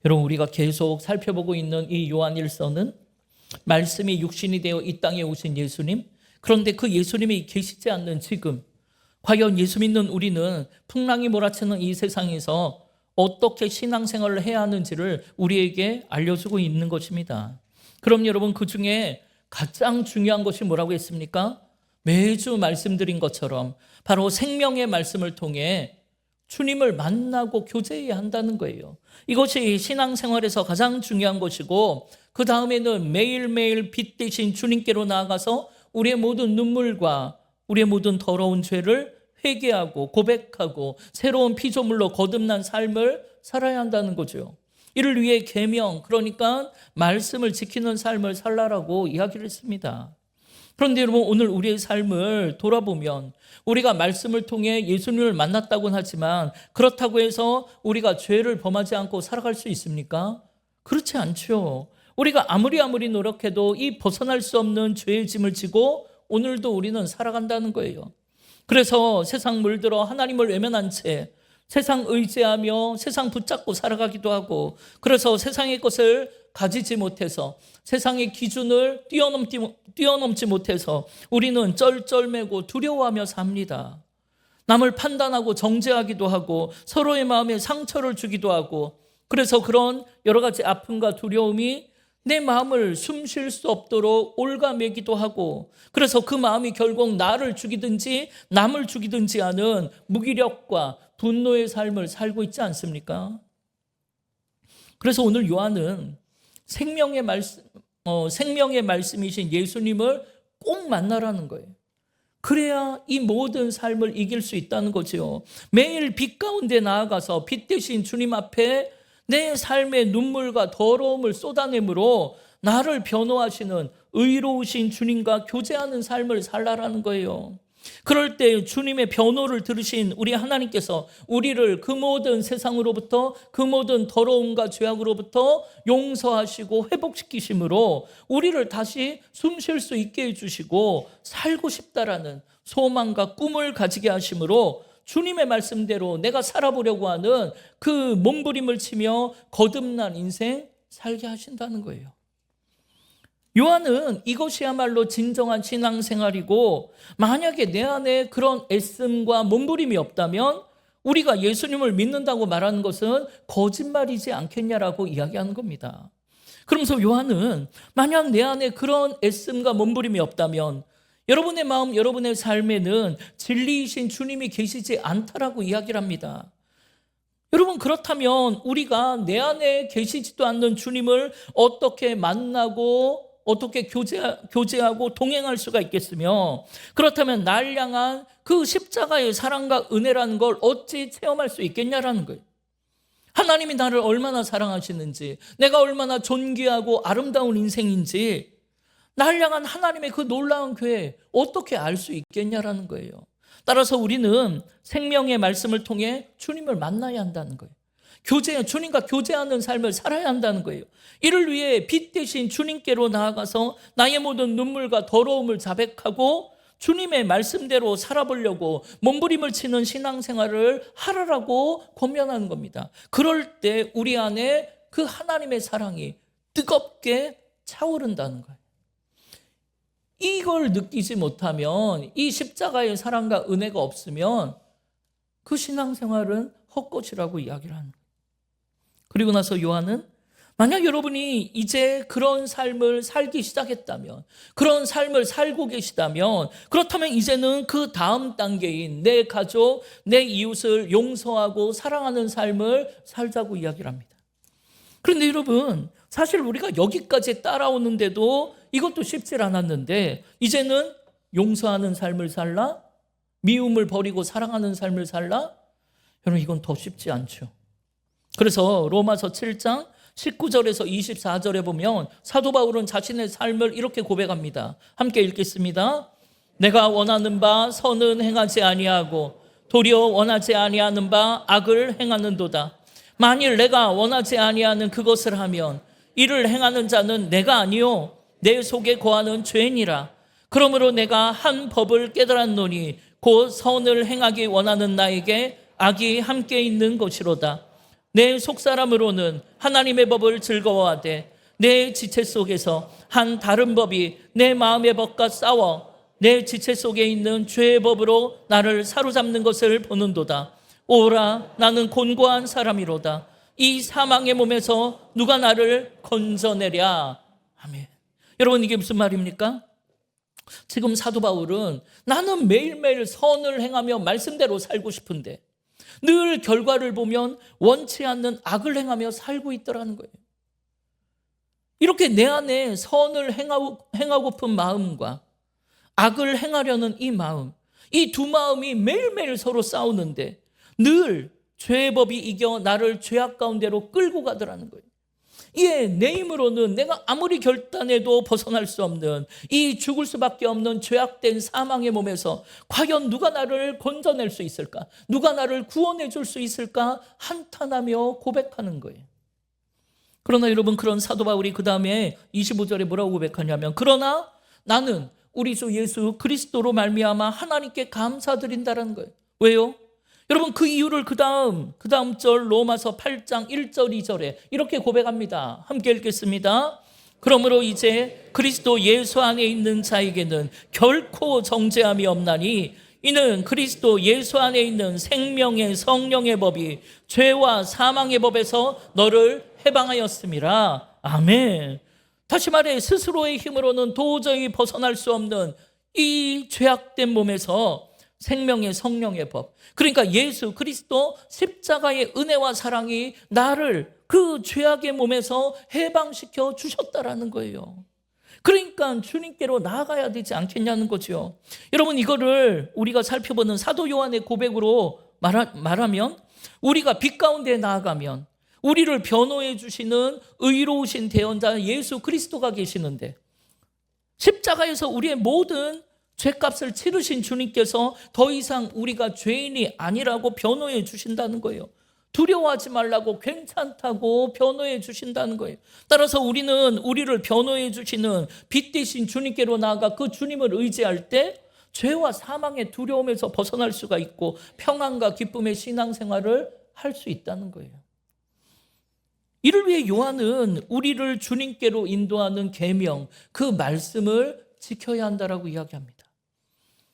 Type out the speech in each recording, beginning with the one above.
여러분, 우리가 계속 살펴보고 있는 이 요한일서는 말씀이 육신이 되어 이 땅에 오신 예수님, 그런데 그 예수님이 계시지 않는 지금 과연 예수 믿는 우리는 풍랑이 몰아치는 이 세상에서 어떻게 신앙생활을 해야 하는지를 우리에게 알려주고 있는 것입니다. 그럼 여러분, 그 중에 가장 중요한 것이 뭐라고 했습니까? 매주 말씀드린 것처럼 바로 생명의 말씀을 통해 주님을 만나고 교제해야 한다는 거예요. 이것이 신앙생활에서 가장 중요한 것이고, 그 다음에는 매일매일 빛 대신 주님께로 나아가서 우리의 모든 눈물과 우리의 모든 더러운 죄를 회개하고 고백하고 새로운 피조물로 거듭난 삶을 살아야 한다는 거죠. 이를 위해 계명, 그러니까 말씀을 지키는 삶을 살라라고 이야기를 했습니다. 그런데 여러분, 오늘 우리의 삶을 돌아보면 우리가 말씀을 통해 예수님을 만났다고는 하지만 그렇다고 해서 우리가 죄를 범하지 않고 살아갈 수 있습니까? 그렇지 않죠. 우리가 아무리 노력해도 이 벗어날 수 없는 죄의 짐을 지고 오늘도 우리는 살아간다는 거예요. 그래서 세상 물들어 하나님을 외면한 채 세상 의지하며 세상 붙잡고 살아가기도 하고, 그래서 세상의 것을 가지지 못해서 세상의 기준을 뛰어넘지 못해서 우리는 쩔쩔매고 두려워하며 삽니다. 남을 판단하고 정죄하기도 하고 서로의 마음에 상처를 주기도 하고, 그래서 그런 여러 가지 아픔과 두려움이 내 마음을 숨 쉴 수 없도록 올가매기도 하고, 그래서 그 마음이 결국 나를 죽이든지 남을 죽이든지 하는 무기력과 분노의 삶을 살고 있지 않습니까? 그래서 오늘 요한은 생명의 말씀이신 예수님을 꼭 만나라는 거예요. 그래야 이 모든 삶을 이길 수 있다는 거죠. 매일 빛 가운데 나아가서 빛 대신 주님 앞에 내 삶의 눈물과 더러움을 쏟아내므로 나를 변호하시는 의로우신 주님과 교제하는 삶을 살라라는 거예요. 그럴 때 주님의 변호를 들으신 우리 하나님께서 우리를 그 모든 세상으로부터, 그 모든 더러움과 죄악으로부터 용서하시고 회복시키심으로 우리를 다시 숨 쉴 수 있게 해주시고 살고 싶다라는 소망과 꿈을 가지게 하심으로 주님의 말씀대로 내가 살아보려고 하는 그 몸부림을 치며 거듭난 인생 살게 하신다는 거예요. 요한은 이것이야말로 진정한 신앙생활이고, 만약에 내 안에 그런 애씀과 몸부림이 없다면 우리가 예수님을 믿는다고 말하는 것은 거짓말이지 않겠냐라고 이야기하는 겁니다. 그러면서 요한은 만약 내 안에 그런 애씀과 몸부림이 없다면 여러분의 마음, 여러분의 삶에는 진리이신 주님이 계시지 않다라고 이야기를 합니다. 여러분, 그렇다면 우리가 내 안에 계시지도 않는 주님을 어떻게 만나고 어떻게 교제하고 동행할 수가 있겠으며, 그렇다면 날 향한 그 십자가의 사랑과 은혜라는 걸 어찌 체험할 수 있겠냐라는 거예요. 하나님이 나를 얼마나 사랑하시는지, 내가 얼마나 존귀하고 아름다운 인생인지, 날 향한 하나님의 그 놀라운 교회 어떻게 알 수 있겠냐라는 거예요. 따라서 우리는 생명의 말씀을 통해 주님을 만나야 한다는 거예요. 주님과 교제하는 삶을 살아야 한다는 거예요. 이를 위해 빛 대신 주님께로 나아가서 나의 모든 눈물과 더러움을 자백하고 주님의 말씀대로 살아보려고 몸부림을 치는 신앙생활을 하라라고 권면하는 겁니다. 그럴 때 우리 안에 그 하나님의 사랑이 뜨겁게 차오른다는 거예요. 이걸 느끼지 못하면, 이 십자가의 사랑과 은혜가 없으면 그 신앙생활은 헛것이라고 이야기를 하는 거예요. 그리고 나서 요한은 만약 여러분이 이제 그런 삶을 살기 시작했다면, 그런 삶을 살고 계시다면, 그렇다면 이제는 그 다음 단계인 내 가족, 내 이웃을 용서하고 사랑하는 삶을 살자고 이야기를 합니다. 그런데 여러분, 사실 우리가 여기까지 따라오는데도 이것도 쉽지 않았는데, 이제는 용서하는 삶을 살라? 미움을 버리고 사랑하는 삶을 살라? 여러분, 이건 더 쉽지 않죠. 그래서 로마서 7장 19절에서 24절에 보면 사도 바울은 자신의 삶을 이렇게 고백합니다. 함께 읽겠습니다. 내가 원하는 바 선은 행하지 아니하고 도리어 원하지 아니하는 바 악을 행하는도다. 만일 내가 원하지 아니하는 그것을 하면 이를 행하는 자는 내가 아니요 내 속에 거하는 죄인이라. 그러므로 내가 한 법을 깨달았노니 곧 선을 행하기 원하는 나에게 악이 함께 있는 것이로다. 내 속사람으로는 하나님의 법을 즐거워하되 내 지체 속에서 한 다른 법이 내 마음의 법과 싸워 내 지체 속에 있는 죄의 법으로 나를 사로잡는 것을 보는도다. 오라, 나는 곤고한 사람이로다. 이 사망의 몸에서 누가 나를 건져내랴. 아멘. 여러분, 이게 무슨 말입니까? 지금 사도 바울은 나는 매일매일 선을 행하며 말씀대로 살고 싶은데 늘 결과를 보면 원치 않는 악을 행하며 살고 있더라는 거예요. 이렇게 내 안에 선을 행하고픈 마음과 악을 행하려는 이 마음, 이 두 마음이 매일매일 서로 싸우는데 늘 죄의 법이 이겨 나를 죄악 가운데로 끌고 가더라는 거예요. 이에 내 힘으로는 내가 아무리 결단해도 벗어날 수 없는 이 죽을 수밖에 없는 죄악된 사망의 몸에서 과연 누가 나를 건져낼 수 있을까? 누가 나를 구원해 줄 수 있을까? 한탄하며 고백하는 거예요. 그러나 여러분, 그런 사도 바울이 그 다음에 25절에 뭐라고 고백하냐면, 그러나 나는 우리 주 예수 그리스도로 말미암아 하나님께 감사드린다는 거예요. 왜요? 여러분, 그 이유를 그 다음 절 로마서 8장 1절 2절에 이렇게 고백합니다. 함께 읽겠습니다. 그러므로 이제 그리스도 예수 안에 있는 자에게는 결코 정죄함이 없나니 이는 그리스도 예수 안에 있는 생명의 성령의 법이 죄와 사망의 법에서 너를 해방하였음이라. 아멘. 다시 말해, 스스로의 힘으로는 도저히 벗어날 수 없는 이 죄악된 몸에서 생명의 성령의 법, 그러니까 예수 그리스도 십자가의 은혜와 사랑이 나를 그 죄악의 몸에서 해방시켜 주셨다라는 거예요. 그러니까 주님께로 나아가야 되지 않겠냐는 거죠. 여러분, 이거를 우리가 살펴보는 사도 요한의 고백으로 말하면, 우리가 빛 가운데 나아가면 우리를 변호해 주시는 의로우신 대언자 예수 그리스도가 계시는데, 십자가에서 우리의 모든 죄값을 치르신 주님께서 더 이상 우리가 죄인이 아니라고 변호해 주신다는 거예요. 두려워하지 말라고, 괜찮다고 변호해 주신다는 거예요. 따라서 우리는 우리를 변호해 주시는 빛 대신 주님께로 나아가 그 주님을 의지할 때 죄와 사망의 두려움에서 벗어날 수가 있고 평안과 기쁨의 신앙생활을 할 수 있다는 거예요. 이를 위해 요한은 우리를 주님께로 인도하는 계명, 그 말씀을 지켜야 한다라고 이야기합니다.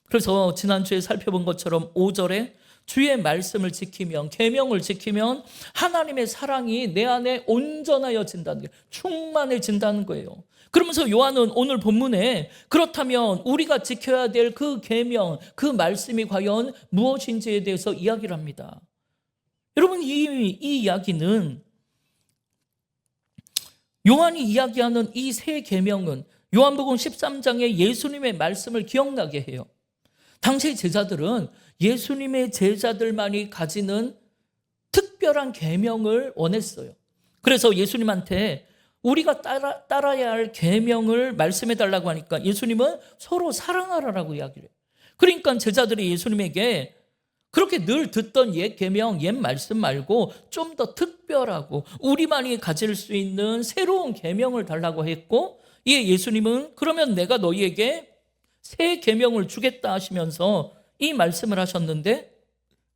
그래서 지난주에 살펴본 것처럼 5절에 주의 말씀을 지키면, 계명을 지키면 하나님의 사랑이 내 안에 온전하여진다는 거예요. 충만해진다는 거예요. 그러면서 요한은 오늘 본문에 그렇다면 우리가 지켜야 될 그 계명, 그 말씀이 과연 무엇인지에 대해서 이야기를 합니다. 여러분, 이 이야기는, 요한이 이야기하는 이 세 계명은 요한복음 13장의 예수님의 말씀을 기억나게 해요. 당시 제자들은 예수님의 제자들만이 가지는 특별한 계명을 원했어요. 그래서 예수님한테 우리가 따라야 할 계명을 말씀해 달라고 하니까 예수님은 서로 사랑하라라고 이야기를 해요. 그러니까 제자들이 예수님에게 그렇게 늘 듣던 옛 계명, 옛 말씀 말고 좀 더 특별하고 우리만이 가질 수 있는 새로운 계명을 달라고 했고, 이에 예수님은 그러면 내가 너희에게 새 계명을 주겠다 하시면서 이 말씀을 하셨는데,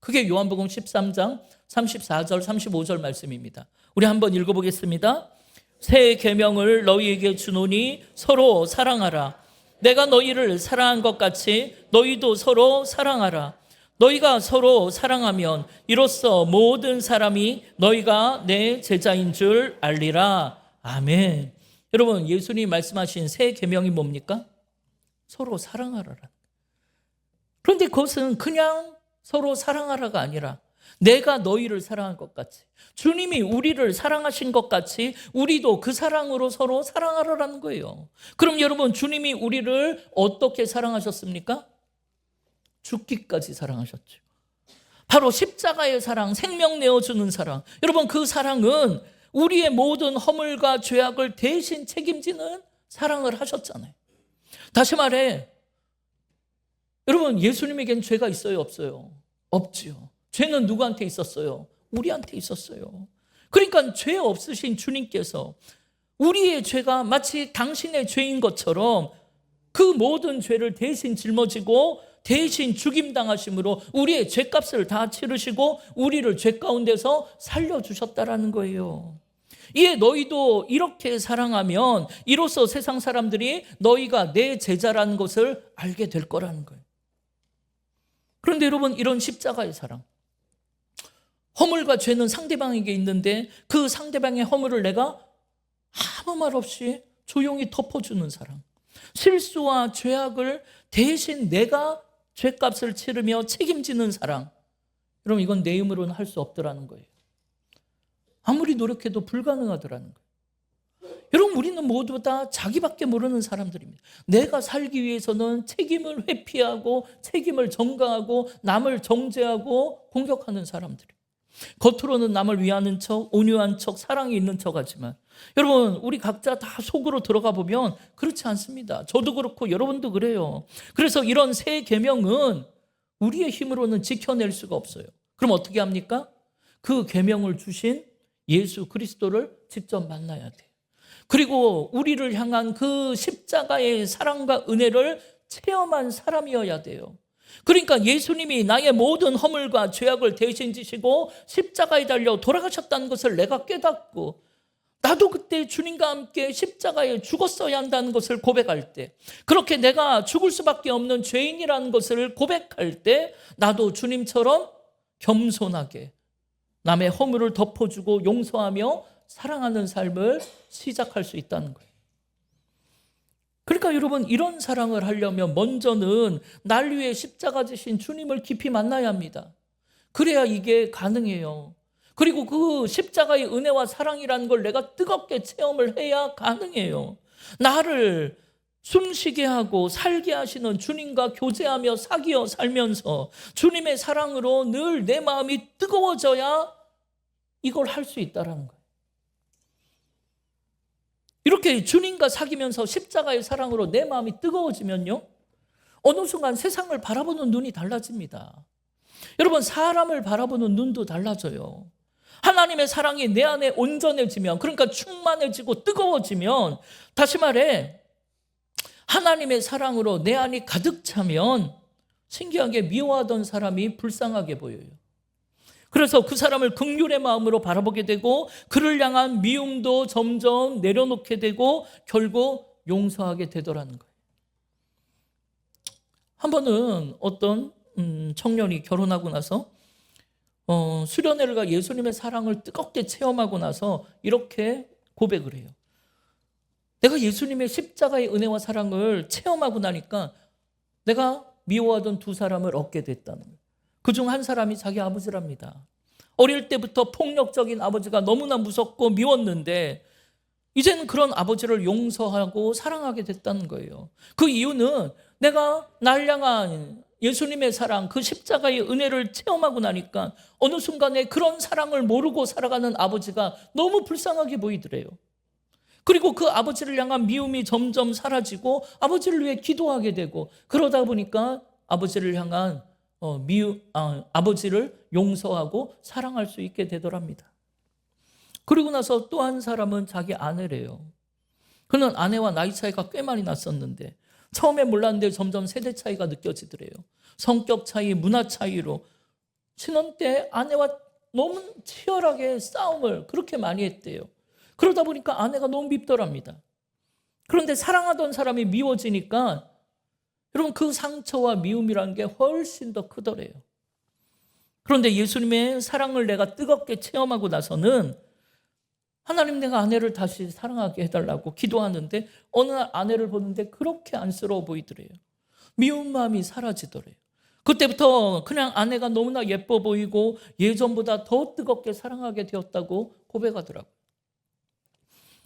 그게 요한복음 13장 34절 35절 말씀입니다. 우리 한번 읽어보겠습니다. 새 계명을 너희에게 주노니 서로 사랑하라. 내가 너희를 사랑한 것 같이 너희도 서로 사랑하라. 너희가 서로 사랑하면 이로써 모든 사람이 너희가 내 제자인 줄 알리라. 아멘. 여러분, 예수님이 말씀하신 새 계명이 뭡니까? 서로 사랑하라. 그런데 그것은 그냥 서로 사랑하라가 아니라 내가 너희를 사랑한 것 같이, 주님이 우리를 사랑하신 것 같이 우리도 그 사랑으로 서로 사랑하라라는 거예요. 그럼 여러분, 주님이 우리를 어떻게 사랑하셨습니까? 죽기까지 사랑하셨죠. 바로 십자가의 사랑, 생명 내어주는 사랑. 여러분, 그 사랑은 우리의 모든 허물과 죄악을 대신 책임지는 사랑을 하셨잖아요. 다시 말해, 여러분, 예수님에겐 죄가 있어요, 없어요? 없지요. 죄는 누구한테 있었어요? 우리한테 있었어요. 그러니까 죄 없으신 주님께서 우리의 죄가 마치 당신의 죄인 것처럼 그 모든 죄를 대신 짊어지고 대신 죽임당하심으로 우리의 죄값을 다 치르시고 우리를 죄 가운데서 살려주셨다라는 거예요. 이에 너희도 이렇게 사랑하면 이로써 세상 사람들이 너희가 내 제자라는 것을 알게 될 거라는 거예요. 그런데 여러분, 이런 십자가의 사랑, 허물과 죄는 상대방에게 있는데 그 상대방의 허물을 내가 아무 말 없이 조용히 덮어주는 사랑, 실수와 죄악을 대신 내가 죄값을 치르며 책임지는 사랑, 여러분, 이건 내 힘으로는 할 수 없더라는 거예요. 아무리 노력해도 불가능하더라는 거예요. 여러분, 우리는 모두 다 자기밖에 모르는 사람들입니다. 내가 살기 위해서는 책임을 회피하고 책임을 전가하고 남을 정죄하고 공격하는 사람들이에요. 겉으로는 남을 위하는 척, 온유한 척, 사랑이 있는 척 하지만 여러분, 우리 각자 다 속으로 들어가 보면 그렇지 않습니다. 저도 그렇고 여러분도 그래요. 그래서 이런 새 계명은 우리의 힘으로는 지켜낼 수가 없어요. 그럼 어떻게 합니까? 그 계명을 주신 예수 그리스도를 직접 만나야 돼요. 그리고 우리를 향한 그 십자가의 사랑과 은혜를 체험한 사람이어야 돼요. 그러니까 예수님이 나의 모든 허물과 죄악을 대신 지시고 십자가에 달려 돌아가셨다는 것을 내가 깨닫고 나도 그때 주님과 함께 십자가에 죽었어야 한다는 것을 고백할 때, 그렇게 내가 죽을 수밖에 없는 죄인이라는 것을 고백할 때 나도 주님처럼 겸손하게 남의 허물을 덮어주고 용서하며 사랑하는 삶을 시작할 수 있다는 거예요. 그러니까 여러분, 이런 사랑을 하려면 먼저는 날 위해 십자가 지신 주님을 깊이 만나야 합니다. 그래야 이게 가능해요. 그리고 그 십자가의 은혜와 사랑이라는 걸 내가 뜨겁게 체험을 해야 가능해요. 나를 숨쉬게 하고 살게 하시는 주님과 교제하며 사귀어 살면서 주님의 사랑으로 늘 내 마음이 뜨거워져야 이걸 할 수 있다는 거예요. 이렇게 주님과 사귀면서 십자가의 사랑으로 내 마음이 뜨거워지면요, 어느 순간 세상을 바라보는 눈이 달라집니다. 여러분, 사람을 바라보는 눈도 달라져요. 하나님의 사랑이 내 안에 온전해지면, 그러니까 충만해지고 뜨거워지면, 다시 말해 하나님의 사랑으로 내 안이 가득 차면 신기하게 미워하던 사람이 불쌍하게 보여요. 그래서 그 사람을 긍휼의 마음으로 바라보게 되고 그를 향한 미움도 점점 내려놓게 되고 결국 용서하게 되더라는 거예요. 한 번은 어떤 청년이 결혼하고 나서 수련회를 예수님의 사랑을 뜨겁게 체험하고 나서 이렇게 고백을 해요. 내가 예수님의 십자가의 은혜와 사랑을 체험하고 나니까 내가 미워하던 두 사람을 얻게 됐다는 거예요. 그중 한 사람이 자기 아버지랍니다. 어릴 때부터 폭력적인 아버지가 너무나 무섭고 미웠는데 이제는 그런 아버지를 용서하고 사랑하게 됐다는 거예요. 그 이유는 내가 날 향한 예수님의 사랑, 그 십자가의 은혜를 체험하고 나니까 어느 순간에 그런 사랑을 모르고 살아가는 아버지가 너무 불쌍하게 보이더래요. 그리고 그 아버지를 향한 미움이 점점 사라지고 아버지를 위해 기도하게 되고, 그러다 보니까 아버지를 향한 아버지를 용서하고 사랑할 수 있게 되더랍니다. 그리고 나서 또 한 사람은 자기 아내래요. 그는 아내와 나이 차이가 꽤 많이 났었는데 처음에 몰랐는데 점점 세대 차이가 느껴지더래요. 성격 차이, 문화 차이로 신혼 때 아내와 너무 치열하게 싸움을 그렇게 많이 했대요. 그러다 보니까 아내가 너무 밉더랍니다. 그런데 사랑하던 사람이 미워지니까 여러분, 그 상처와 미움이라는 게 훨씬 더 크더래요. 그런데 예수님의 사랑을 내가 뜨겁게 체험하고 나서는 하나님, 내가 아내를 다시 사랑하게 해달라고 기도하는데 어느 날 아내를 보는데 그렇게 안쓰러워 보이더래요. 미운 마음이 사라지더래요. 그때부터 그냥 아내가 너무나 예뻐 보이고 예전보다 더 뜨겁게 사랑하게 되었다고 고백하더라고요.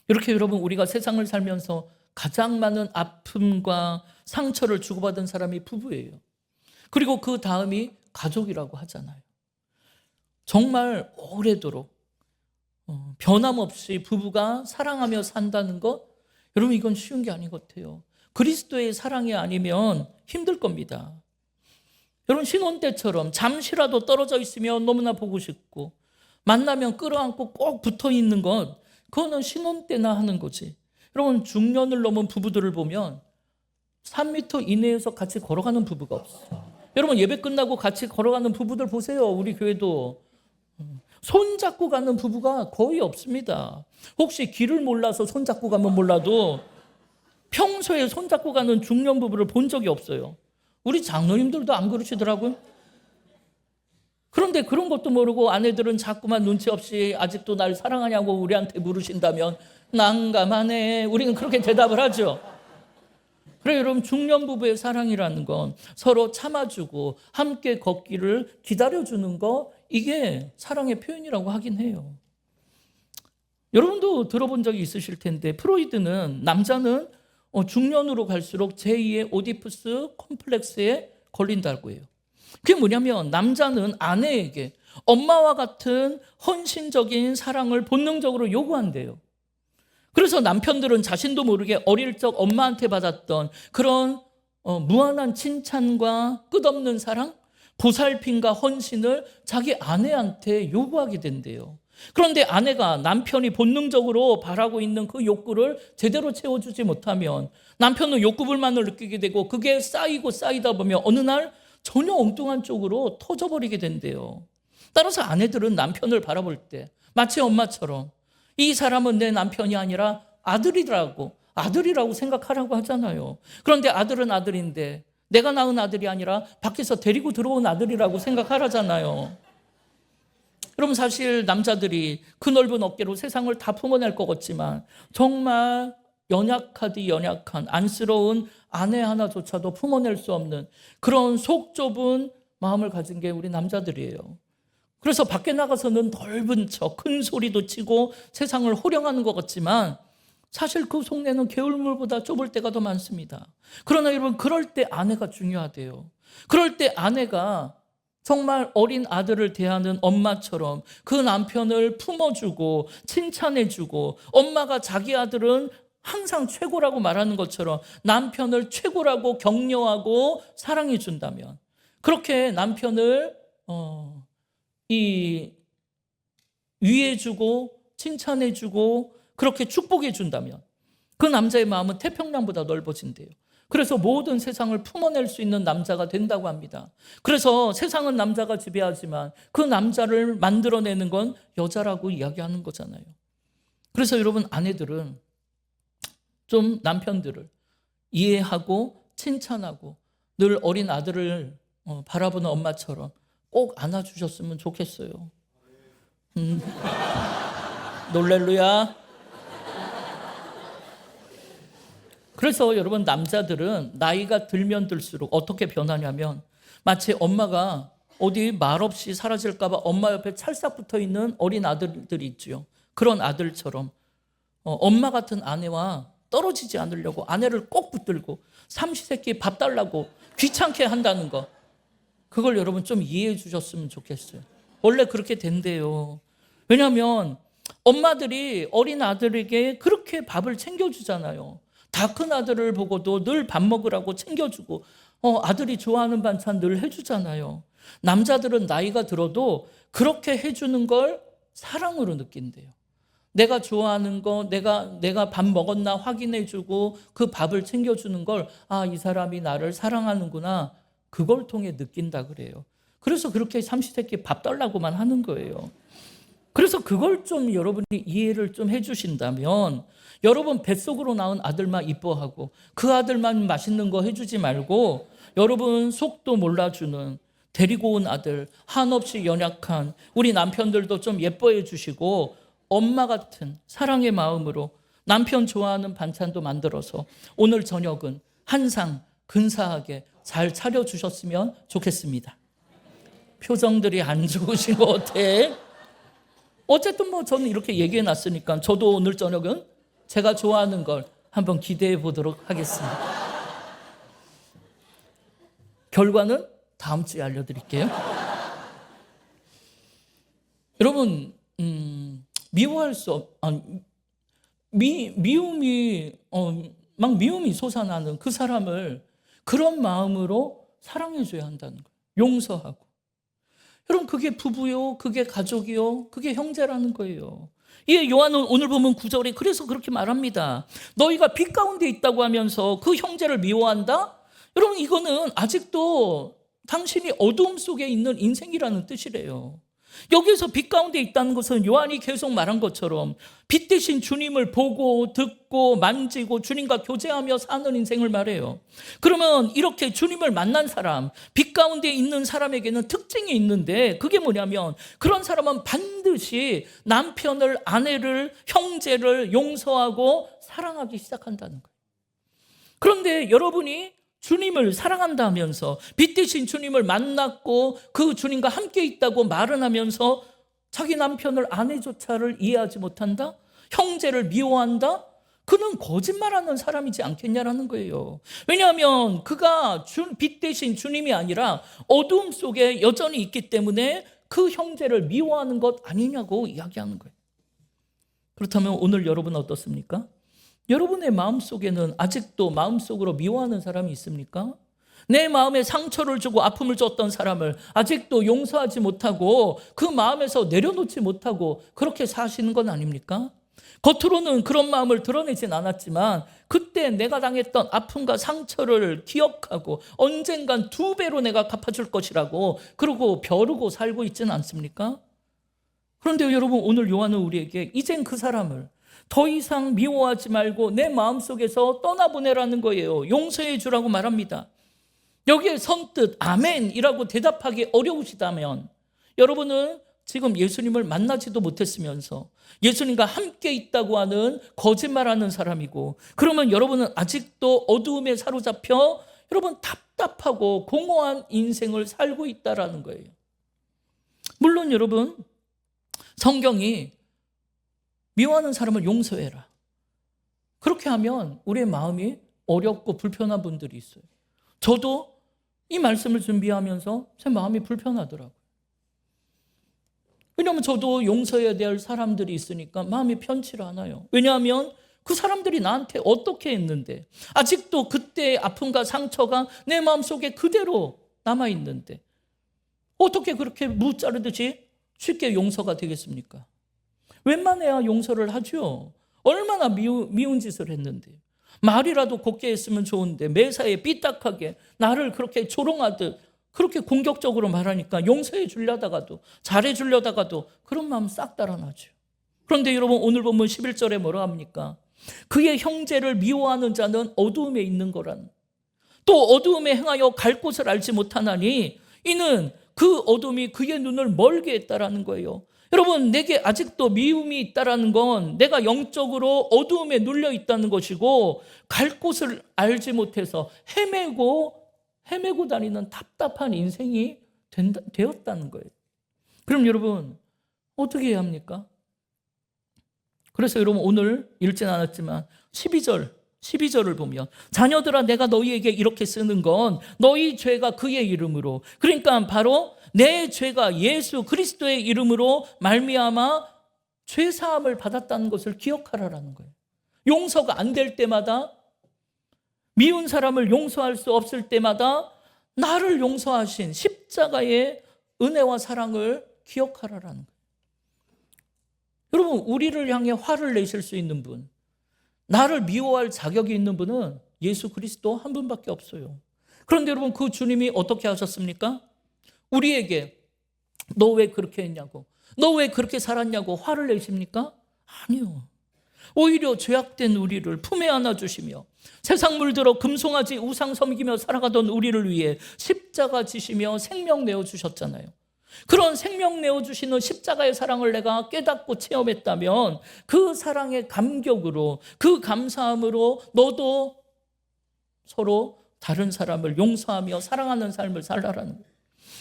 이렇게 여러분, 우리가 세상을 살면서 가장 많은 아픔과 상처를 주고받은 사람이 부부예요. 그리고 그 다음이 가족이라고 하잖아요. 정말 오래도록 변함없이 부부가 사랑하며 산다는 것, 여러분, 이건 쉬운 게 아닌 것 같아요. 그리스도의 사랑이 아니면 힘들 겁니다. 여러분, 신혼 때처럼 잠시라도 떨어져 있으면 너무나 보고 싶고 만나면 끌어안고 꼭 붙어 있는 것, 그거는 신혼 때나 하는 거지. 여러분, 중년을 넘은 부부들을 보면 3m 이내에서 같이 걸어가는 부부가 없어요. 여러분 예배 끝나고 같이 걸어가는 부부들 보세요. 우리 교회도 손잡고 가는 부부가 거의 없습니다. 혹시 길을 몰라서 손잡고 가면 몰라도 평소에 손잡고 가는 중년 부부를 본 적이 없어요. 우리 장로님들도 안 그러시더라고요. 그런데 그런 것도 모르고 아내들은 자꾸만 눈치 없이 아직도 날 사랑하냐고 우리한테 물으신다면 난감하네. 우리는 그렇게 대답을 하죠. 그래 여러분 중년 부부의 사랑이라는 건 서로 참아주고 함께 걷기를 기다려주는 거, 이게 사랑의 표현이라고 하긴 해요. 여러분도 들어본 적이 있으실 텐데 프로이드는 남자는 중년으로 갈수록 제2의 오디푸스 콤플렉스에 걸린다고 해요. 그게 뭐냐면 남자는 아내에게 엄마와 같은 헌신적인 사랑을 본능적으로 요구한대요. 그래서 남편들은 자신도 모르게 어릴 적 엄마한테 받았던 그런 무한한 칭찬과 끝없는 사랑, 보살핌과 헌신을 자기 아내한테 요구하게 된대요. 그런데 아내가 남편이 본능적으로 바라고 있는 그 욕구를 제대로 채워주지 못하면 남편은 욕구 불만을 느끼게 되고 그게 쌓이고 쌓이다 보면 어느 날 전혀 엉뚱한 쪽으로 터져버리게 된대요. 따라서 아내들은 남편을 바라볼 때 마치 엄마처럼 이 사람은 내 남편이 아니라 아들이라고 생각하라고 하잖아요. 그런데 아들은 아들인데 내가 낳은 아들이 아니라 밖에서 데리고 들어온 아들이라고 생각하라잖아요. 여러분 사실 남자들이 그 넓은 어깨로 세상을 다 품어낼 것 같지만 정말 연약하디 연약한 안쓰러운 아내 하나조차도 품어낼 수 없는 그런 속 좁은 마음을 가진 게 우리 남자들이에요. 그래서 밖에 나가서는 넓은 척 큰 소리도 치고 세상을 호령하는 것 같지만 사실 그 속내는 개울물보다 좁을 때가 더 많습니다. 그러나 여러분 그럴 때 아내가 중요하대요. 그럴 때 아내가 정말 어린 아들을 대하는 엄마처럼 그 남편을 품어주고 칭찬해주고 엄마가 자기 아들은 항상 최고라고 말하는 것처럼 남편을 최고라고 격려하고 사랑해준다면, 그렇게 남편을 위해주고 칭찬해주고 그렇게 축복해준다면 그 남자의 마음은 태평양보다 넓어진대요. 그래서 모든 세상을 품어낼 수 있는 남자가 된다고 합니다. 그래서 세상은 남자가 지배하지만 그 남자를 만들어내는 건 여자라고 이야기하는 거잖아요. 그래서 여러분 아내들은 좀 남편들을 이해하고 칭찬하고 늘 어린 아들을 바라보는 엄마처럼 꼭 안아주셨으면 좋겠어요. 놀랄루야. 그래서 여러분 남자들은 나이가 들면 들수록 어떻게 변하냐면 마치 엄마가 어디 말없이 사라질까 봐 엄마 옆에 찰싹 붙어 있는 어린 아들들이 있죠. 그런 아들처럼 엄마 같은 아내와 떨어지지 않으려고 아내를 꼭 붙들고 삼시세끼 밥 달라고 귀찮게 한다는 거, 그걸 여러분 좀 이해해 주셨으면 좋겠어요. 원래 그렇게 된대요. 왜냐하면 엄마들이 어린 아들에게 그렇게 밥을 챙겨주잖아요. 다 큰 아들을 보고도 늘 밥 먹으라고 챙겨주고 아들이 좋아하는 반찬 늘 해주잖아요. 남자들은 나이가 들어도 그렇게 해주는 걸 사랑으로 느낀대요. 내가 좋아하는 거, 내가 밥 먹었나 확인해주고 그 밥을 챙겨주는 걸, 이 사람이 나를 사랑하는구나, 그걸 통해 느낀다 그래요. 그래서 그렇게 삼시세끼 밥 달라고만 하는 거예요. 그래서 그걸 좀 여러분이 이해를 좀 해주신다면 여러분 뱃속으로 낳은 아들만 이뻐하고 그 아들만 맛있는 거 해주지 말고 여러분 속도 몰라주는 데리고 온 아들, 한없이 연약한 우리 남편들도 좀 예뻐해 주시고 엄마 같은 사랑의 마음으로 남편 좋아하는 반찬도 만들어서 오늘 저녁은 한상 근사하게 잘 차려주셨으면 좋겠습니다. 표정들이 안 좋으신 것 같아. 어쨌든 저는 이렇게 얘기해 놨으니까 저도 오늘 저녁은 제가 좋아하는 걸 한번 기대해 보도록 하겠습니다. 결과는 다음 주에 알려드릴게요. 여러분 미워할 수 미움이 막 미움이 솟아나는 그 사람을 그런 마음으로 사랑해줘야 한다는 거예요. 용서하고. 여러분 그게 부부요, 그게 가족이요, 그게 형제라는 거예요. 이 요한은 오늘 보면 9절에 그래서 그렇게 말합니다. 너희가 빛 가운데 있다고 하면서 그 형제를 미워한다? 여러분, 이거는 아직도 당신이 어두움 속에 있는 인생이라는 뜻이래요. 여기서 빛 가운데 있다는 것은 요한이 계속 말한 것처럼 빛 대신 주님을 보고 듣고 만지고 주님과 교제하며 사는 인생을 말해요. 그러면 이렇게 주님을 만난 사람, 빛 가운데 있는 사람에게는 특징이 있는데 그게 뭐냐면 그런 사람은 반드시 남편을, 아내를, 형제를 용서하고 사랑하기 시작한다는 거예요. 그런데 여러분이 주님을 사랑한다면서 빛 대신 주님을 만났고 그 주님과 함께 있다고 말은 하면서 자기 남편을, 아내조차를 이해하지 못한다? 형제를 미워한다? 그는 거짓말하는 사람이지 않겠냐라는 거예요. 왜냐하면 그가 빛 대신 주님이 아니라 어두움 속에 여전히 있기 때문에 그 형제를 미워하는 것 아니냐고 이야기하는 거예요. 그렇다면 오늘 여러분 어떻습니까? 여러분의 마음속에는 아직도 마음속으로 미워하는 사람이 있습니까? 내 마음에 상처를 주고 아픔을 줬던 사람을 아직도 용서하지 못하고 그 마음에서 내려놓지 못하고 그렇게 사시는 건 아닙니까? 겉으로는 그런 마음을 드러내진 않았지만 그때 내가 당했던 아픔과 상처를 기억하고 언젠간 2배로 내가 갚아줄 것이라고 그러고 벼르고 살고 있지는 않습니까? 그런데 여러분, 오늘 요한은 우리에게 이젠 그 사람을 더 이상 미워하지 말고 내 마음속에서 떠나보내라는 거예요. 용서해 주라고 말합니다. 여기에 선뜻 아멘이라고 대답하기 어려우시다면 여러분은 지금 예수님을 만나지도 못했으면서 예수님과 함께 있다고 하는 거짓말하는 사람이고, 그러면 여러분은 아직도 어두움에 사로잡혀 여러분 답답하고 공허한 인생을 살고 있다라는 거예요. 물론 여러분, 성경이 미워하는 사람을 용서해라, 그렇게 하면 우리의 마음이 어렵고 불편한 분들이 있어요. 저도 이 말씀을 준비하면서 제 마음이 불편하더라고요. 왜냐하면 저도 용서해야 될 사람들이 있으니까 마음이 편치를 않아요. 왜냐하면 그 사람들이 나한테 어떻게 했는데, 아직도 그때의 아픔과 상처가 내 마음속에 그대로 남아있는데 어떻게 그렇게 무 자르듯이 쉽게 용서가 되겠습니까? 웬만해야 용서를 하죠. 얼마나 미운 짓을 했는데, 말이라도 곱게 했으면 좋은데 매사에 삐딱하게 나를 그렇게 조롱하듯 그렇게 공격적으로 말하니까 용서해 주려다가도, 잘해 주려다가도 그런 마음 싹 달아나죠. 그런데 여러분, 오늘 보면 11절에 뭐라 합니까? 그의 형제를 미워하는 자는 어두움에 있는 거란, 또 어두움에 행하여 갈 곳을 알지 못하나니 이는 그 어둠이 그의 눈을 멀게 했다라는 거예요. 여러분, 내게 아직도 미움이 있다라는 건 내가 영적으로 어두움에 눌려 있다는 것이고, 갈 곳을 알지 못해서 헤매고 다니는 답답한 인생이 되었다는 거예요. 그럼 여러분, 어떻게 해야 합니까? 그래서 여러분, 오늘 읽진 않았지만 12절을 보면, 자녀들아 내가 너희에게 이렇게 쓰는 건 너희 죄가 그의 이름으로, 그러니까 바로 내 죄가 예수 그리스도의 이름으로 말미암아 죄사함을 받았다는 것을 기억하라라는 거예요. 용서가 안 될 때마다, 미운 사람을 용서할 수 없을 때마다 나를 용서하신 십자가의 은혜와 사랑을 기억하라라는 거예요. 여러분, 우리를 향해 화를 내실 수 있는 분, 나를 미워할 자격이 있는 분은 예수 그리스도 한 분밖에 없어요. 그런데 여러분, 그 주님이 어떻게 하셨습니까? 우리에게 너 왜 그렇게 했냐고, 너 왜 그렇게 살았냐고 화를 내십니까? 아니요. 오히려 죄악된 우리를 품에 안아주시며 세상 물들어 금송아지 우상 섬기며 살아가던 우리를 위해 십자가 지시며 생명 내어주셨잖아요. 그런 생명 내어주시는 십자가의 사랑을 내가 깨닫고 체험했다면 그 사랑의 감격으로, 그 감사함으로 너도 서로 다른 사람을 용서하며 사랑하는 삶을 살라라는 거예요.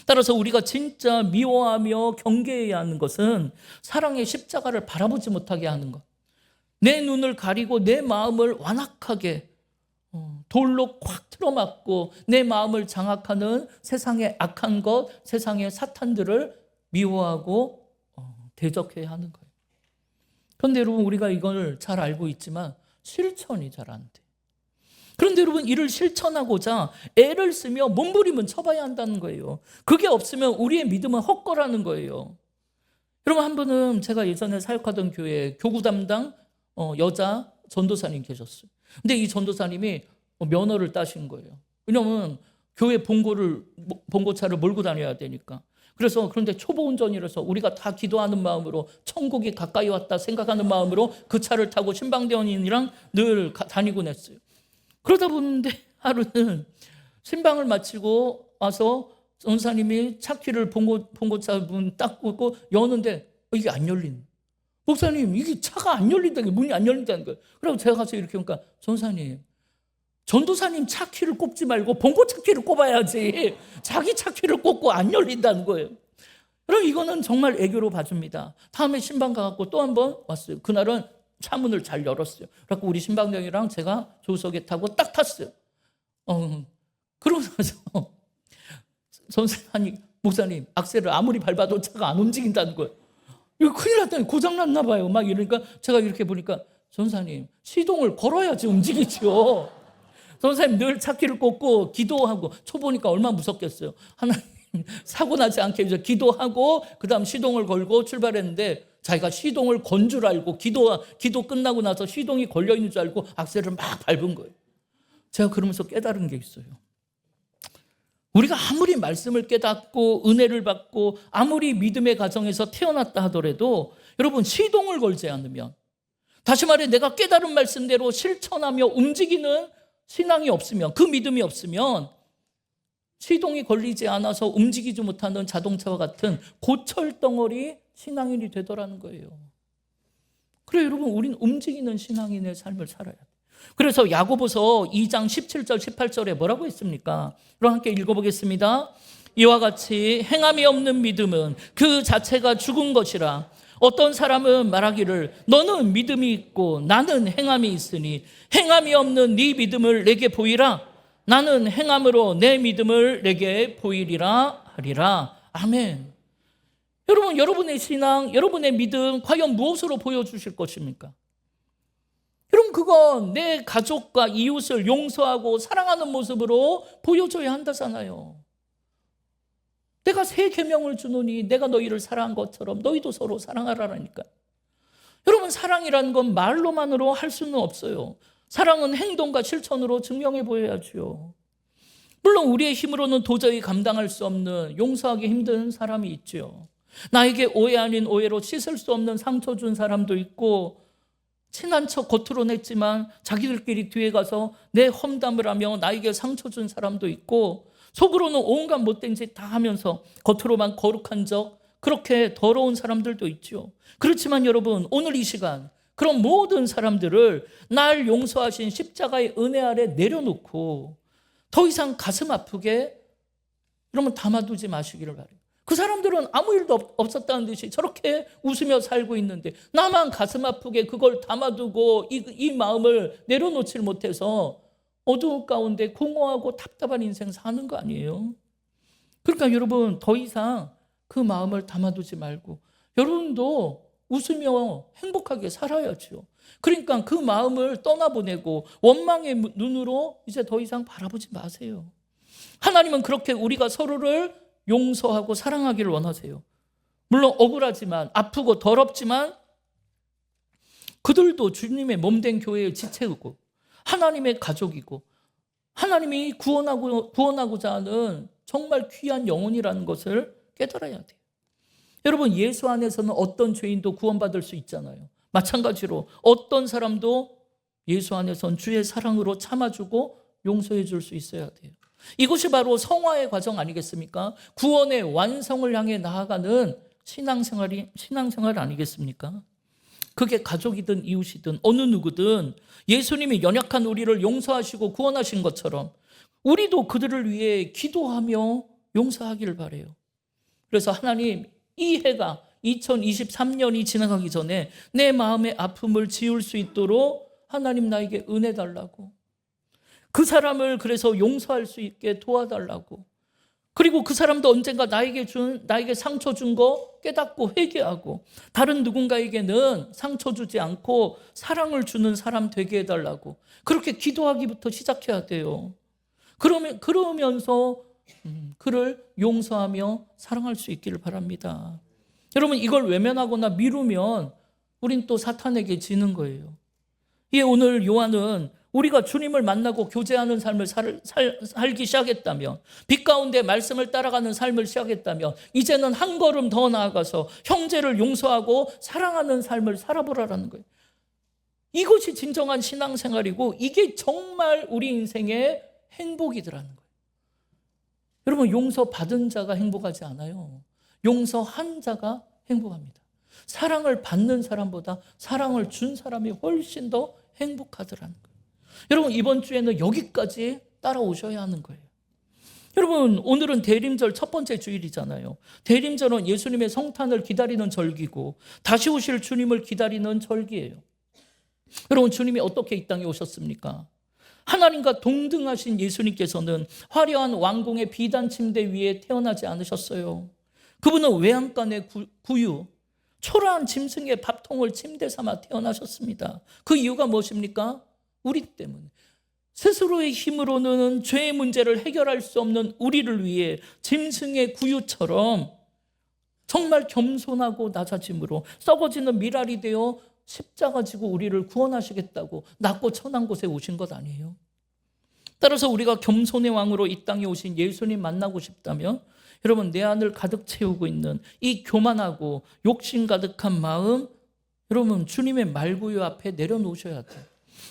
따라서 우리가 진짜 미워하며 경계해야 하는 것은 사랑의 십자가를 바라보지 못하게 하는 것, 내 눈을 가리고 내 마음을 완악하게 돌로 콱 틀어막고 내 마음을 장악하는 세상의 악한 것, 세상의 사탄들을 미워하고 대적해야 하는 거예요. 그런데 여러분, 우리가 이걸 잘 알고 있지만 실천이 잘 안 돼. 그런데 여러분, 이를 실천하고자 애를 쓰며 몸부림은 쳐봐야 한다는 거예요. 그게 없으면 우리의 믿음은 헛거라는 거예요. 여러분, 한 분은 제가 예전에 사역하던 교회 교구 담당 여자 전도사님 계셨어요. 근데 이 전도사님이 면허를 따신 거예요. 왜냐하면 교회 봉고차를 몰고 다녀야 되니까. 그래서 그런데 초보 운전이라서 우리가 다 기도하는 마음으로 천국이 가까이 왔다 생각하는 마음으로 그 차를 타고 신방대원인이랑 늘 다니곤 했어요. 그러다 보는데 하루는 신방을 마치고 와서 전사님이 차 키를 봉고차 문 딱 꽂고 여는데 이게 안 열리는. 목사님, 이게 차가 안 열린다는 게 문이 안 열린다는 거예요. 그리고 제가 가서 이렇게 하니까 전사님, 전도사님 차 키를 꼽지 말고 봉고차 키를 꼽아야지. 자기 차 키를 꼽고 안 열린다는 거예요. 그럼 이거는 정말 애교로 봐줍니다. 다음에 신방 가갖고 또 한 번 왔어요. 그날은 차문을 잘 열었어요. 그래서 우리 신방장이랑 제가 조수석에 타고 딱 탔어요. 그러고 나서 선생님, 목사님, 악셀을 아무리 밟아도 차가 안 움직인다는 거예요. 이거 큰일 났다니, 고장났나 봐요. 막 이러니까 제가 이렇게 보니까 전사님, 시동을 걸어야지 움직이죠. 전사님 늘 차키를 꽂고 기도하고, 초보니까 얼마나 무섭겠어요. 하나님 사고 나지 않게 해서 기도하고 그 다음 시동을 걸고 출발했는데 자기가 시동을 건 줄 알고 기도 끝나고 나서 시동이 걸려 있는 줄 알고 악셀을 막 밟은 거예요. 제가 그러면서 깨달은 게 있어요. 우리가 아무리 말씀을 깨닫고 은혜를 받고 아무리 믿음의 가정에서 태어났다 하더라도 여러분, 시동을 걸지 않으면, 다시 말해 내가 깨달은 말씀대로 실천하며 움직이는 신앙이 없으면, 그 믿음이 없으면 시동이 걸리지 않아서 움직이지 못하는 자동차와 같은 고철덩어리 신앙인이 되더라는 거예요. 그래 여러분, 우린 움직이는 신앙인의 삶을 살아야 돼요. 그래서 야고보서 2장 17절 18절에 뭐라고 했습니까? 그럼 함께 읽어보겠습니다. 이와 같이 행함이 없는 믿음은 그 자체가 죽은 것이라. 어떤 사람은 말하기를 너는 믿음이 있고 나는 행함이 있으니 행함이 없는 네 믿음을 내게 보이라. 나는 행함으로 내 믿음을 내게 보이리라 하리라. 아멘. 여러분, 여러분의 신앙, 여러분의 믿음 과연 무엇으로 보여주실 것입니까? 여러분, 그건 내 가족과 이웃을 용서하고 사랑하는 모습으로 보여줘야 한다잖아요. 내가 새 계명을 주노니 내가 너희를 사랑한 것처럼 너희도 서로 사랑하라니까. 여러분, 사랑이라는 건 말로만으로 할 수는 없어요. 사랑은 행동과 실천으로 증명해 보여야죠. 물론 우리의 힘으로는 도저히 감당할 수 없는, 용서하기 힘든 사람이 있죠. 나에게 오해 아닌 오해로 씻을 수 없는 상처 준 사람도 있고, 친한 척 겉으로는 했지만 자기들끼리 뒤에 가서 내 험담을 하며 나에게 상처 준 사람도 있고, 속으로는 온갖 못된 짓 다 하면서 겉으로만 거룩한 적, 그렇게 더러운 사람들도 있죠. 그렇지만 여러분, 오늘 이 시간 그런 모든 사람들을 날 용서하신 십자가의 은혜 아래 내려놓고 더 이상 가슴 아프게 여러분 담아두지 마시기를 바라요. 그 사람들은 아무 일도 없었다는 듯이 저렇게 웃으며 살고 있는데 나만 가슴 아프게 그걸 담아두고 이 마음을 내려놓지 못해서 어두운 가운데 공허하고 답답한 인생 사는 거 아니에요? 그러니까 여러분, 더 이상 그 마음을 담아두지 말고 여러분도 웃으며 행복하게 살아야죠. 그러니까 그 마음을 떠나보내고 원망의 눈으로 이제 더 이상 바라보지 마세요. 하나님은 그렇게 우리가 서로를 용서하고 사랑하기를 원하세요. 물론 억울하지만, 아프고 더럽지만 그들도 주님의 몸된 교회의 지체이고 하나님의 가족이고 하나님이 구원하고자 하는 정말 귀한 영혼이라는 것을 깨달아야 돼요. 여러분, 예수 안에서는 어떤 죄인도 구원받을 수 있잖아요. 마찬가지로 어떤 사람도 예수 안에서는 주의 사랑으로 참아주고 용서해 줄 수 있어야 돼요. 이것이 바로 성화의 과정 아니겠습니까? 구원의 완성을 향해 나아가는 신앙생활 아니겠습니까? 그게 가족이든 이웃이든 어느 누구든 예수님이 연약한 우리를 용서하시고 구원하신 것처럼 우리도 그들을 위해 기도하며 용서하기를 바라요. 그래서 하나님, 이 해가 2023년이 지나가기 전에 내 마음의 아픔을 지울 수 있도록 하나님 나에게 은혜 달라고, 그 사람을 그래서 용서할 수 있게 도와달라고, 그리고 그 사람도 언젠가 나에게 상처 준 거 깨닫고 회개하고 다른 누군가에게는 상처 주지 않고 사랑을 주는 사람 되게 해달라고, 그렇게 기도하기부터 시작해야 돼요. 그러면서 그를 용서하며 사랑할 수 있기를 바랍니다. 여러분, 이걸 외면하거나 미루면 우린 또 사탄에게 지는 거예요. 오늘 요한은 우리가 주님을 만나고 교제하는 삶을 살기 시작했다면, 빛 가운데 말씀을 따라가는 삶을 시작했다면, 이제는 한 걸음 더 나아가서 형제를 용서하고 사랑하는 삶을 살아보라는 거예요. 이것이 진정한 신앙생활이고 이게 정말 우리 인생의 행복이더라는 거예요. 여러분, 용서받은 자가 행복하지 않아요. 용서한 자가 행복합니다. 사랑을 받는 사람보다 사랑을 준 사람이 훨씬 더 행복하더라는 거예요. 여러분, 이번 주에는 여기까지 따라오셔야 하는 거예요. 여러분, 오늘은 대림절 첫 번째 주일이잖아요. 대림절은 예수님의 성탄을 기다리는 절기고 다시 오실 주님을 기다리는 절기예요. 여러분, 주님이 어떻게 이 땅에 오셨습니까? 하나님과 동등하신 예수님께서는 화려한 왕궁의 비단 침대 위에 태어나지 않으셨어요. 그분은 외양간의 구유, 초라한 짐승의 밥통을 침대 삼아 태어나셨습니다. 그 이유가 무엇입니까? 우리 때문에. 스스로의 힘으로는 죄의 문제를 해결할 수 없는 우리를 위해 짐승의 구유처럼 정말 겸손하고 낮아짐으로 썩어지는 미랄이 되어 십자가 지고 우리를 구원하시겠다고 낮고 천한 곳에 오신 것 아니에요? 따라서 우리가 겸손의 왕으로 이 땅에 오신 예수님 만나고 싶다면 여러분, 내 안을 가득 채우고 있는 이 교만하고 욕심 가득한 마음, 여러분, 주님의 말구유 앞에 내려놓으셔야 돼요.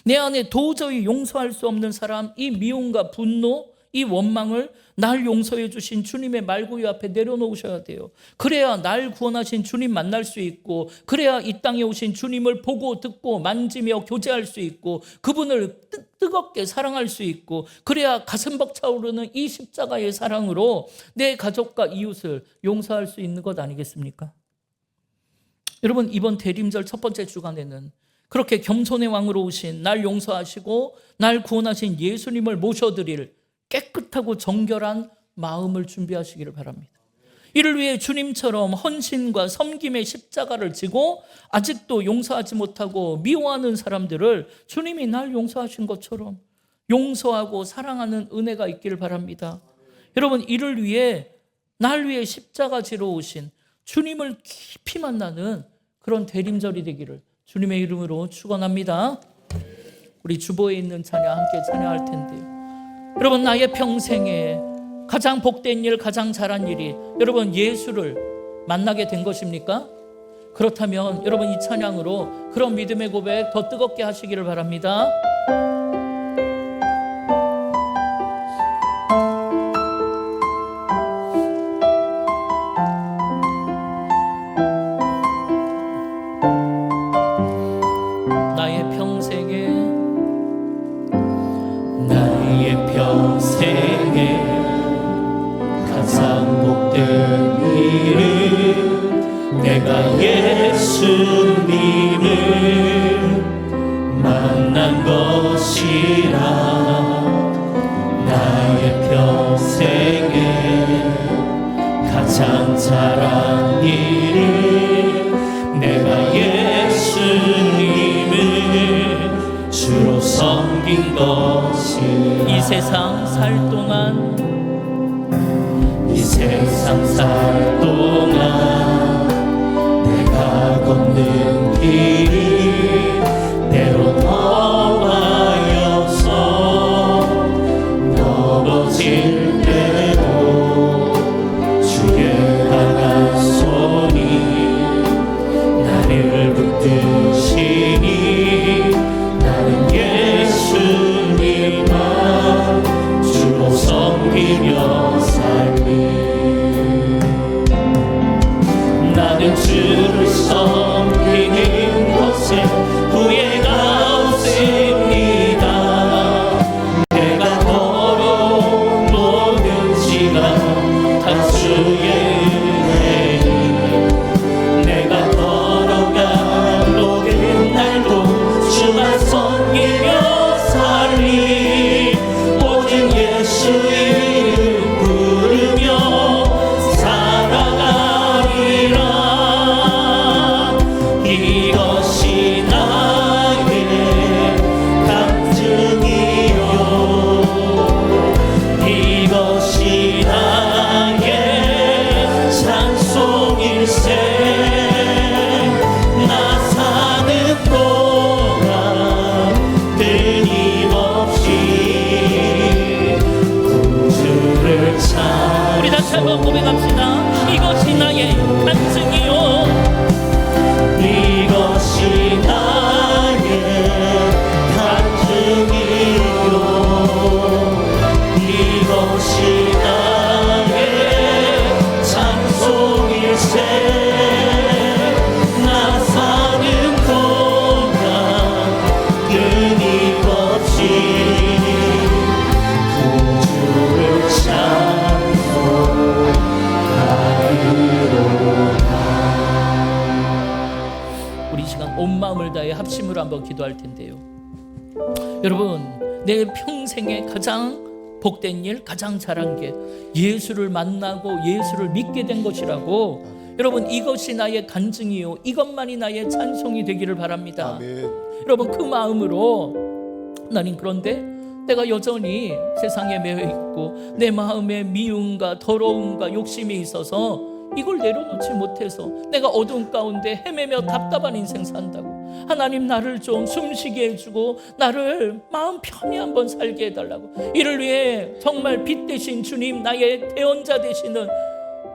내 안에 도저히 용서할 수 없는 사람, 이 미움과 분노, 이 원망을 날 용서해 주신 주님의 말구유 앞에 내려놓으셔야 돼요. 그래야 날 구원하신 주님 만날 수 있고, 그래야 이 땅에 오신 주님을 보고 듣고 만지며 교제할 수 있고, 그분을 뜨겁게 사랑할 수 있고, 그래야 가슴 벅차오르는 이 십자가의 사랑으로 내 가족과 이웃을 용서할 수 있는 것 아니겠습니까? 여러분, 이번 대림절 첫 번째 주간에는 그렇게 겸손의 왕으로 오신, 날 용서하시고 날 구원하신 예수님을 모셔드릴 깨끗하고 정결한 마음을 준비하시기를 바랍니다. 이를 위해 주님처럼 헌신과 섬김의 십자가를 지고 아직도 용서하지 못하고 미워하는 사람들을 주님이 날 용서하신 것처럼 용서하고 사랑하는 은혜가 있기를 바랍니다. 여러분, 이를 위해 날 위해 십자가 지러 오신 주님을 깊이 만나는 그런 대림절이 되기를 주님의 이름으로 축원합니다. 우리 주보에 있는 찬양 함께 찬양할 텐데요. 여러분, 나의 평생에 가장 복된 일, 가장 잘한 일이 여러분 예수를 만나게 된 것입니까? 그렇다면 여러분 이 찬양으로 그런 믿음의 고백 더 뜨겁게 하시기를 바랍니다. 나의 평생에 가장 복된 일은 내가 예수님을 만난 것이라. 나의 평생에 가장 잘한 일은 내가 예수님을 주로 섬긴 것이. 이 세상 살 동안 내가 걷는 길이 때로 험하여서 넘어질 때도 주의 강한 손이 나를 붙드시니 나는 예수님만 주로 섬기며 살리. 나는 주를 섬기는 것에 후회가 없습니다. 내가 걸어온 모든 시간 다 주의 은혜니 내가 걸어간 모든 날 우리 시간 온 마음을 다해 합심으로 한번 기도할 텐데요. 여러분, 내 평생에 가장 복된 일, 가장 잘한 게 예수를 만나고 예수를 믿게 된 것이라고, 여러분, 이것이 나의 간증이요, 이것만이 나의 찬송이 되기를 바랍니다. 아멘. 여러분, 그 마음으로 나는, 그런데 내가 여전히 세상에 매여 있고 내 마음에 미움과 더러움과 욕심이 있어서 이걸 내려놓지 못해서 내가 어두운 가운데 헤매며 답답한 인생 산다고, 하나님 나를 좀 숨쉬게 해주고 나를 마음 편히 한번 살게 해달라고, 이를 위해 정말 빛 되신 주님, 나의 대언자 되시는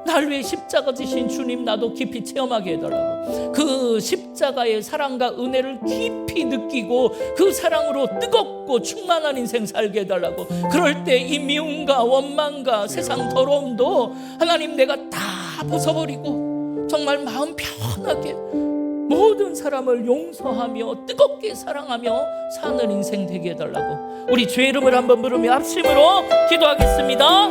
날 위해 십자가 지신 주님, 나도 깊이 체험하게 해달라고, 그 십자가의 사랑과 은혜를 깊이 느끼고 그 사랑으로 뜨겁고 충만한 인생 살게 해달라고. 그럴 때 이 미움과 원망과 세상 더러움도 하나님 내가 다 벗어버리고 정말 마음 편하게 모든 사람을 용서하며 뜨겁게 사랑하며 사는 인생 되게 해달라고, 우리 주의 이름을 한번 부르며 합심으로 기도하겠습니다.